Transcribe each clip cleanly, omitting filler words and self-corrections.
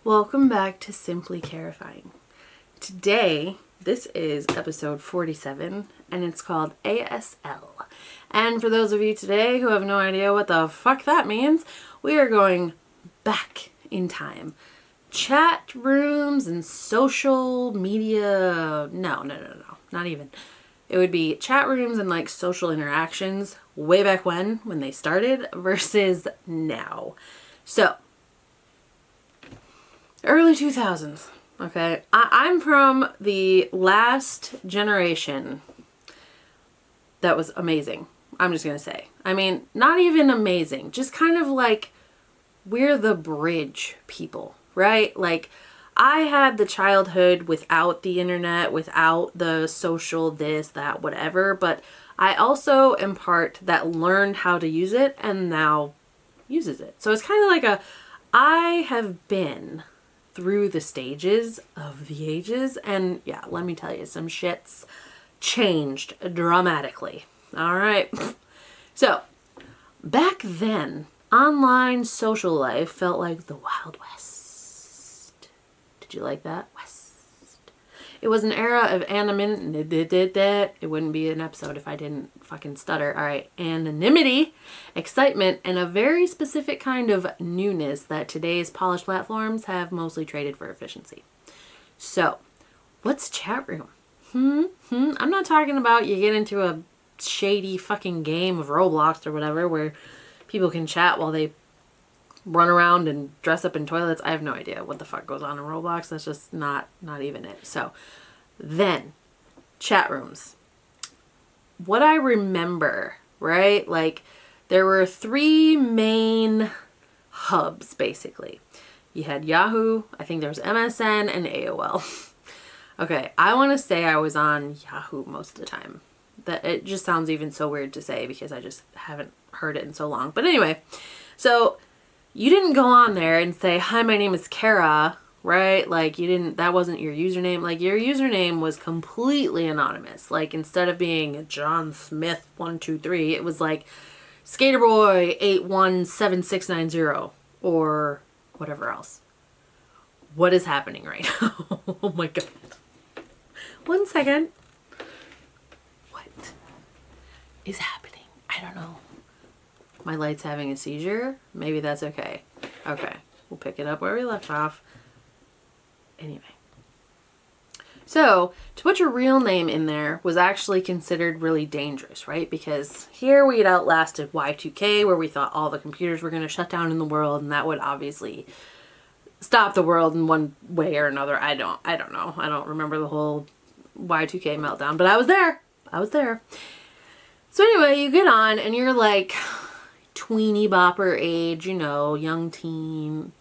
Welcome back to Simply Terrifying. Today, this is episode 47, and it's called ASL. And for those of you today who have no idea what the fuck that means, we are going back in time. Chat rooms and social media, no, not even. It would be chat rooms and like social interactions way back when they started versus now. So, early 2000s, okay? I'm from the last generation that was amazing. I'm just gonna say. I mean, not even amazing. Just kind of like, we're the bridge people, right? Like, I had the childhood without the internet, without the social this, that, whatever. But I also am part that learned how to use it and now uses it. So it's kind of like I have been through the stages of the ages, and yeah, let me tell you, some shit's changed dramatically. All right. So back then, online social life felt like the Wild West. Did you like that? West. It was an era of anonymity. It wouldn't be an episode if I didn't fucking stutter. All right. Anonymity, excitement, and a very specific kind of newness that today's polished platforms have mostly traded for efficiency. So, what's chat room? I'm not talking about you get into a shady fucking game of Roblox or whatever where people can chat while they run around and dress up in toilets. I have no idea what the fuck goes on in Roblox. That's just not even it. So then chat rooms. What I remember, right? Like there were three main hubs basically. You had Yahoo, I think there was MSN and AOL. Okay, I want to say I was on Yahoo most of the time. That it just sounds even so weird to say because I just haven't heard it in so long. But anyway, so you didn't go on there and say, hi, my name is Kara, right? Like that wasn't your username. Like your username was completely anonymous. Like instead of being John Smith 123, it was like Skaterboy 817690 or whatever else. What is happening right now? Oh my God. 1 second. What is happening? I don't know. My light's having a seizure. Maybe that's okay. Okay. We'll pick it up where we left off. Anyway. So, to put your real name in there was actually considered really dangerous, right? Because here we had outlasted Y2K, where we thought all the computers were going to shut down in the world, and that would obviously stop the world in one way or another. I don't know. I don't remember the whole Y2K meltdown, but I was there. So anyway, you get on and you're like tweeny bopper age, young teen,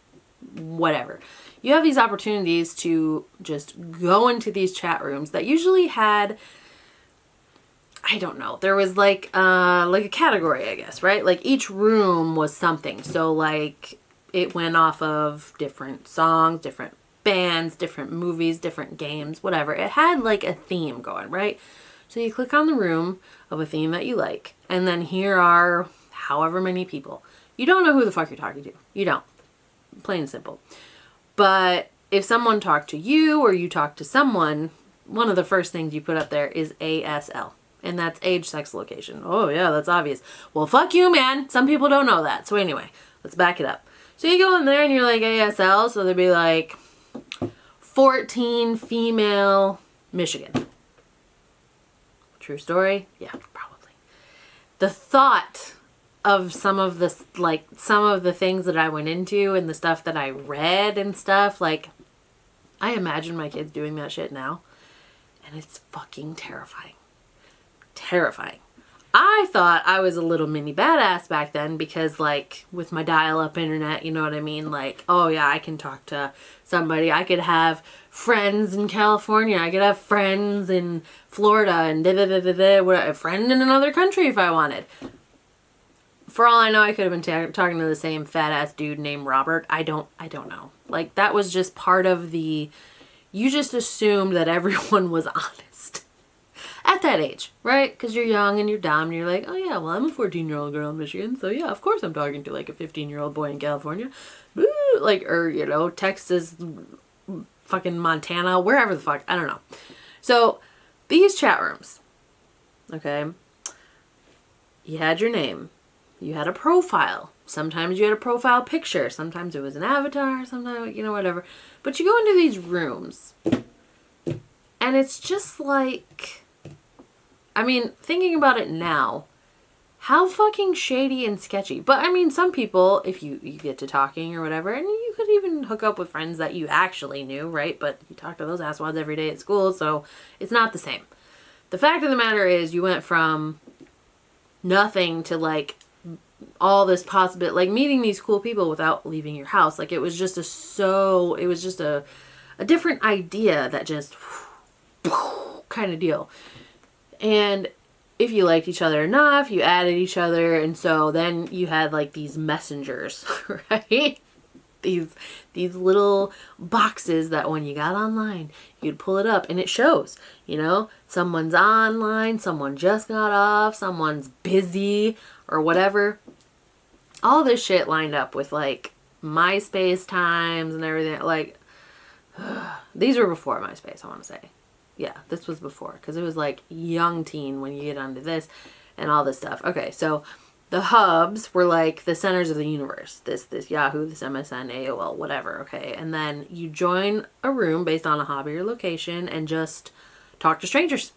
whatever. You have these opportunities to just go into these chat rooms that usually had, I don't know, there was like a category, I guess, right? Like each room was something. So like it went off of different songs, different bands, different movies, different games, whatever. It had like a theme going, right? So you click on the room of a theme that you like, and then here are however many people. You don't know who the fuck you're talking to. You don't. Plain and simple. But if someone talked to you or you talk to someone, one of the first things you put up there is ASL. And that's age, sex, location. Oh yeah, that's obvious. Well, fuck you, man. Some people don't know that. So anyway, let's back it up. So you go in there and you're like ASL. So they'd be like 14, female, Michigan. True story? Yeah, probably. The thought of some of the things that I went into and the stuff that I read and stuff, like, I imagine my kids doing that shit now, and it's fucking terrifying. Terrifying. I thought I was a little mini badass back then because, like, with my dial-up internet, you know what I mean? Like, oh yeah, I can talk to somebody. I could have friends in California. I could have friends in Florida and a friend in another country if I wanted. For all I know, I could have been talking to the same fat-ass dude named Robert. I don't know. Like, that was just part of you just assumed that everyone was honest. At that age, right? Because you're young and you're dumb and you're like, oh yeah, well, I'm a 14-year-old girl in Michigan, so yeah, of course I'm talking to like a 15-year-old boy in California. Woo! Like, or, you know, Texas, fucking Montana, wherever the fuck, I don't know. So these chat rooms, okay, you had your name, you had a profile. Sometimes you had a profile picture, sometimes it was an avatar, sometimes, you know, whatever. But you go into these rooms and it's just like, I mean, thinking about it now, how fucking shady and sketchy. But I mean, some people, if you get to talking or whatever, and you could even hook up with friends that you actually knew, right? But you talk to those asswads every day at school, so it's not the same. The fact of the matter is you went from nothing to like all this possible, like meeting these cool people without leaving your house. Like it was just a different idea that just kind of deal. And if you liked each other enough, you added each other. And so then you had like these messengers, right? These little boxes that when you got online, you'd pull it up and it shows, you know, someone's online, someone just got off, someone's busy or whatever. All this shit lined up with like MySpace times and everything. Like, these were before MySpace, I want to say. Yeah, this was before, because it was like young teen when you get onto this and all this stuff. Okay, so the hubs were like the centers of the universe. This Yahoo, this MSN, AOL, whatever, okay? And then you join a room based on a hobby or location and just talk to strangers.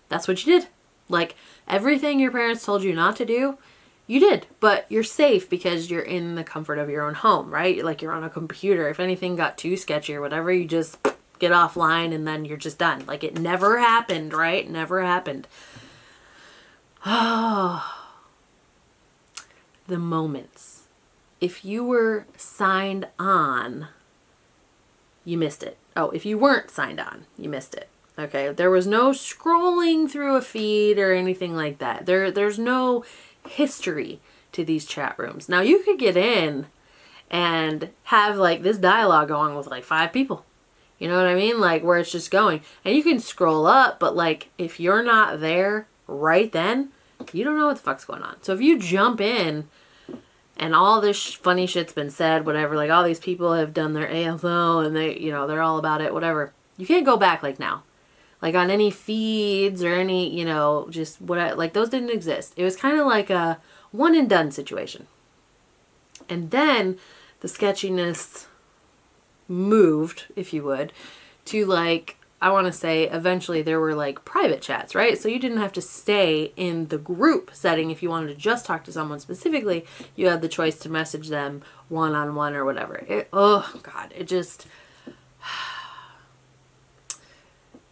That's what you did. Like, everything your parents told you not to do, you did. But you're safe because you're in the comfort of your own home, right? Like, you're on a computer. If anything got too sketchy or whatever, you just get offline and then you're just done. Like, it never happened, right? Never happened. Oh. The moments. If you were signed on, you missed it. Oh, if you weren't signed on, you missed it. Okay, there was no scrolling through a feed or anything like that. There's no history to these chat rooms. Now, you could get in and have like this dialogue going with like 5 people. You know what I mean? Like, where it's just going. And you can scroll up, but like, if you're not there right then, you don't know what the fuck's going on. So if you jump in and all this funny shit's been said, whatever, like all these people have done their ASL and they, you know, they're all about it, whatever. You can't go back like now. Like on any feeds or any, you know, just what, like those didn't exist. It was kind of like a one and done situation. And then the sketchiness moved, if you would, to like, I want to say eventually there were like private chats, right? So you didn't have to stay in the group setting. If you wanted to just talk to someone specifically, you had the choice to message them one-on-one or whatever. Oh God, it just,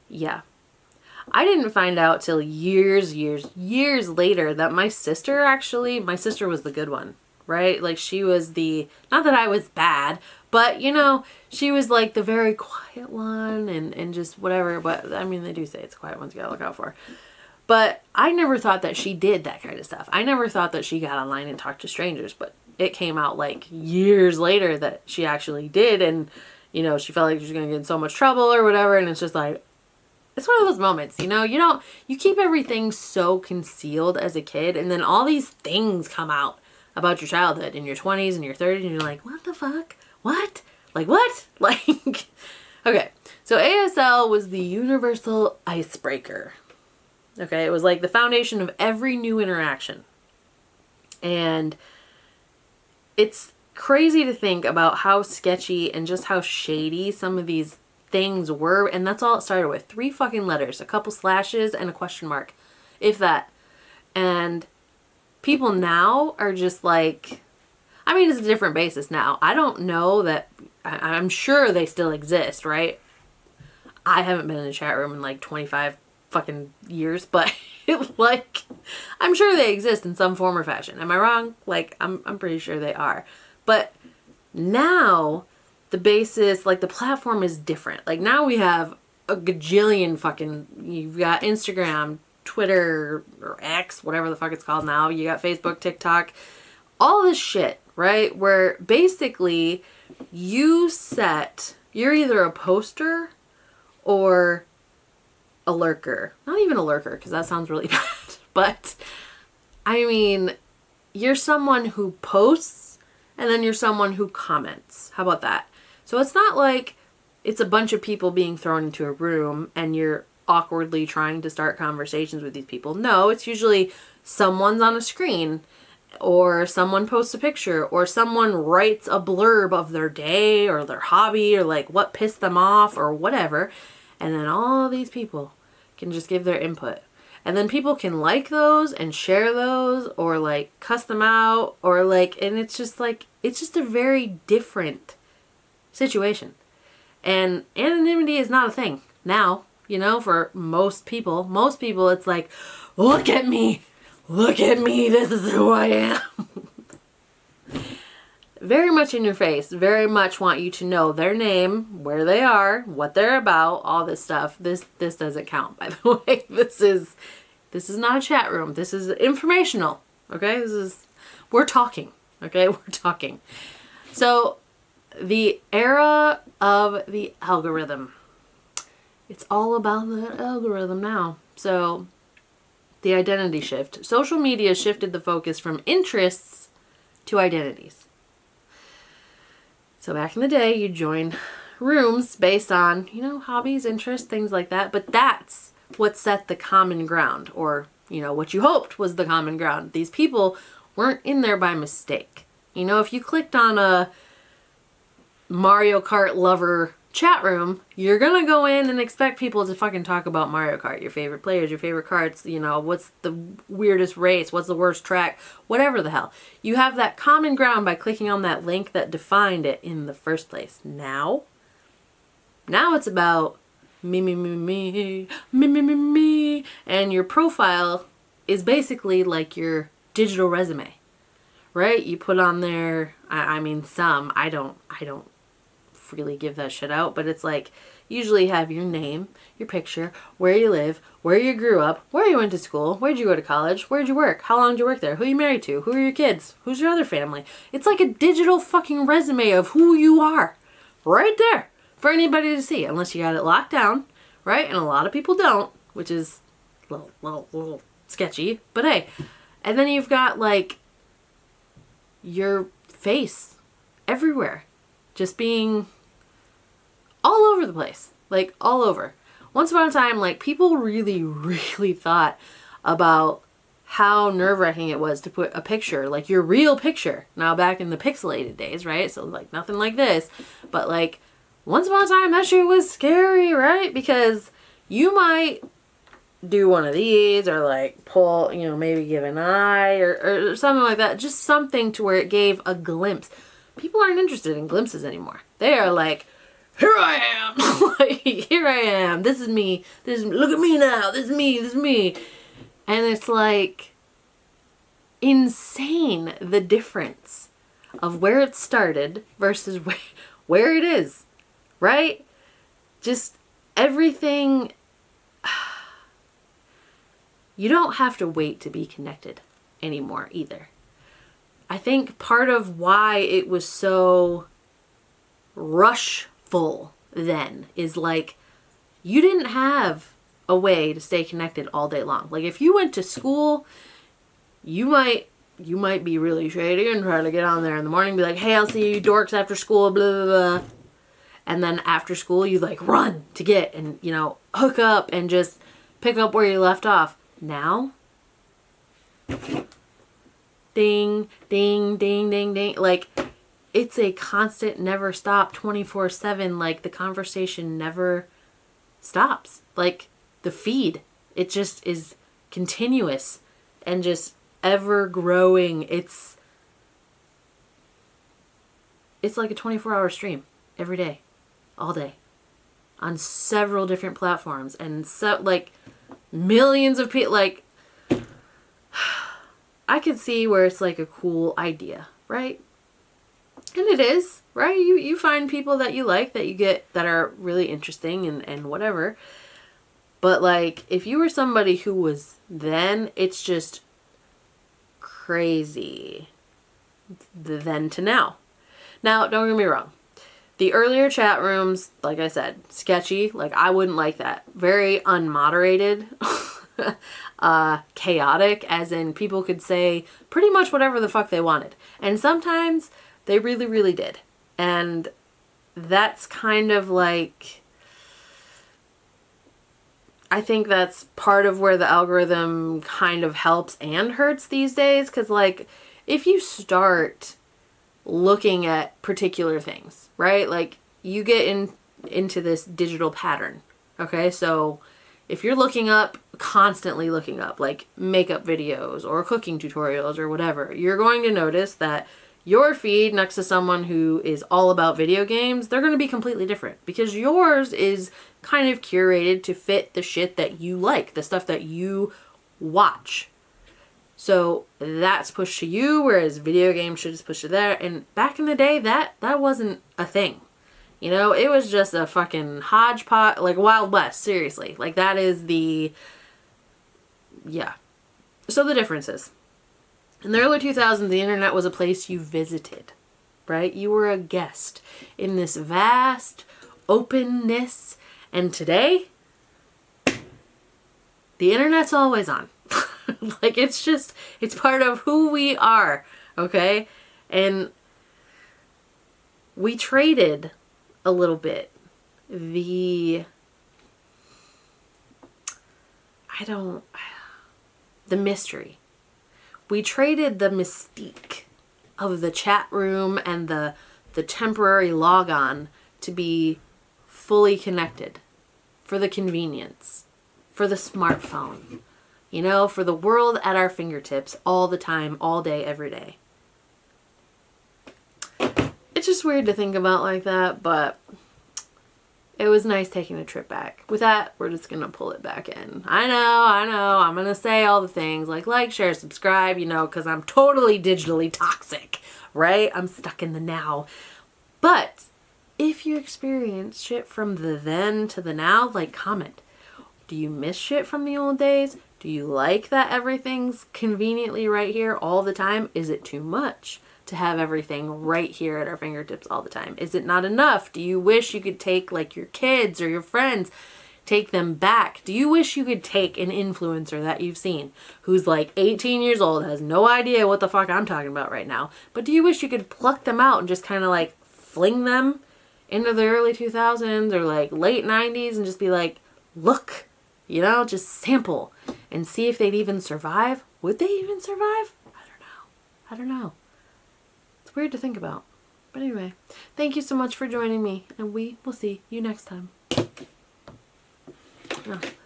yeah. I didn't find out till years later that my sister was the good one, right? Like she was not that I was bad, but you know, she was like the very quiet one and just whatever. But I mean, they do say it's quiet ones you gotta look out for. But I never thought that she did that kind of stuff. I never thought that she got online and talked to strangers, but it came out like years later that she actually did. And, you know, she felt like she was going to get in so much trouble or whatever. And it's just like, it's one of those moments, you know, you keep everything so concealed as a kid. And then all these things come out about your childhood in your 20s and your 30s. And you're like, what the fuck? What? Like, what? Like, okay. So ASL was the universal icebreaker. Okay. It was like the foundation of every new interaction. And it's crazy to think about how sketchy and just how shady some of these things were. And that's all it started with. 3 fucking letters, a couple slashes, and a question mark, if that. And people now are just like, I mean, it's a different basis now. I don't know that, I'm sure they still exist, right? I haven't been in a chat room in like 25 fucking years, but like, I'm sure they exist in some form or fashion. Am I wrong? Like, I'm pretty sure they are. But now the basis, like the platform is different. Like now we have a gajillion fucking, you've got Instagram, Twitter, or X, whatever the fuck it's called now. You got Facebook, TikTok, all this shit, right? Where basically you're either a poster or a lurker. Not even a lurker, because that sounds really bad. But, I mean, you're someone who posts, and then you're someone who comments. How about that? So it's not like it's a bunch of people being thrown into a room, and you're awkwardly trying to start conversations with these people. No, it's usually someone's on a screen, or someone posts a picture, or someone writes a blurb of their day or their hobby or like what pissed them off or whatever. And then all these people can just give their input. And then people can like those and share those or like cuss them out or like, and it's just a very different situation. And anonymity is not a thing now, you know, for most people. Most people, it's like, look at me, this is who I am. Very much in your face, very much want you to know their name, where they are, what they're about, all this stuff. This doesn't count, by the way. This is not a chat room. This is informational, okay? We're talking, okay? We're talking. So, the era of the algorithm. It's all about the algorithm now. So, the identity shift. Social media shifted the focus from interests to identities. So back in the day, you join rooms based on, you know, hobbies, interests, things like that. But that's what set the common ground, or, you know, what you hoped was the common ground. These people weren't in there by mistake. You know, if you clicked on a Mario Kart lover chat room, you're gonna go in and expect people to fucking talk about Mario Kart, your favorite players, your favorite carts, you know, what's the weirdest race, what's the worst track, whatever the hell. You have that common ground by clicking on that link that defined it in the first place. Now it's about me, and your profile is basically like your digital resume, right? You put on there, I mean, I don't really give that shit out, but it's like usually have your name, your picture, where you live, where you grew up, where you went to school, where'd you go to college, where'd you work, how long did you work there, who you married to, who are your kids, who's your other family. It's like a digital fucking resume of who you are right there for anybody to see, unless you got it locked down, right? And a lot of people don't, which is a little sketchy, but hey. And then you've got like your face everywhere, just being all over the place, like all over. Once upon a time, like people really, really thought about how nerve-wracking it was to put a picture, like your real picture. Now back in the pixelated days, right? So like nothing like this, but like once upon a time that shit was scary, right? Because you might do one of these or like pull, you know, maybe give an eye or something like that. Just something to where it gave a glimpse. People aren't interested in glimpses anymore. They are like, here I am. Like, here I am. This is me. Look at me now. This is me. And it's like insane the difference of where it started versus where it is, right? Just everything. You don't have to wait to be connected anymore either. I think part of why it was so rushful then is like you didn't have a way to stay connected all day long. Like if you went to school, you might be really shady and try to get on there in the morning and be like, hey, I'll see you dorks after school, blah, blah, blah. And then after school, you like run to get and, you know, hook up and just pick up where you left off. Now, ding, ding, ding, ding, ding. Like, it's a constant, never stop, 24/7. Like, the conversation never stops. Like, the feed, it just is continuous and just ever growing. It's like a 24-hour stream every day, all day, on several different platforms. And so, like, millions of people, like, I could see where it's like a cool idea, right? And it is, right? You find people that you like, that you get, that are really interesting and whatever. But like, if you were somebody who was then, it's just crazy. The then to now. Now, don't get me wrong. The earlier chat rooms, like I said, sketchy. Like, I wouldn't like that. Very unmoderated. Chaotic, as in people could say pretty much whatever the fuck they wanted. And sometimes they really, really did. And that's kind of like, I think that's part of where the algorithm kind of helps and hurts these days. Because, like, if you start looking at particular things, right? Like, you get into this digital pattern. Okay, so if you're constantly looking up, like, makeup videos or cooking tutorials or whatever, you're going to notice that your feed next to someone who is all about video games, they're going to be completely different, because yours is kind of curated to fit the shit that you like, the stuff that you watch. So that's pushed to you, whereas video game shit is pushed to there. And back in the day, that wasn't a thing. You know, it was just a fucking hodgepodge, like Wild West, seriously. Like, that is yeah. So the differences. In the early 2000s, the internet was a place you visited, right? You were a guest in this vast openness. And today, the internet's always on. Like, it's part of who we are, okay? And we traded a little bit the mystery. We traded the mystique of the chat room and the temporary logon to be fully connected, for the convenience, for the smartphone, you know, for the world at our fingertips all the time, all day, every day. It's just weird to think about like that, but it was nice taking a trip back. With that, we're just going to pull it back in. I know. I'm going to say all the things like, share, subscribe, you know, because I'm totally digitally toxic, right? I'm stuck in the now. But if you experience shit from the then to the now, like, comment. Do you miss shit from the old days? Do you like that everything's conveniently right here all the time? Is it too much to have everything right here at our fingertips all the time? Is it not enough? Do you wish you could take, like, your kids or your friends, take them back? Do you wish you could take an influencer that you've seen who's like 18 years old, has no idea what the fuck I'm talking about right now, but do you wish you could pluck them out and just kind of like fling them into the early 2000s or like late 90s and just be like, look, you know, just sample and see if they'd even survive? Would they even survive? I don't know. It's weird to think about. But anyway, thank you so much for joining me, and we will see you next time.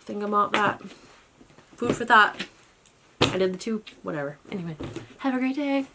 Think about that. Food for thought. I did the two, whatever. Anyway, have a great day.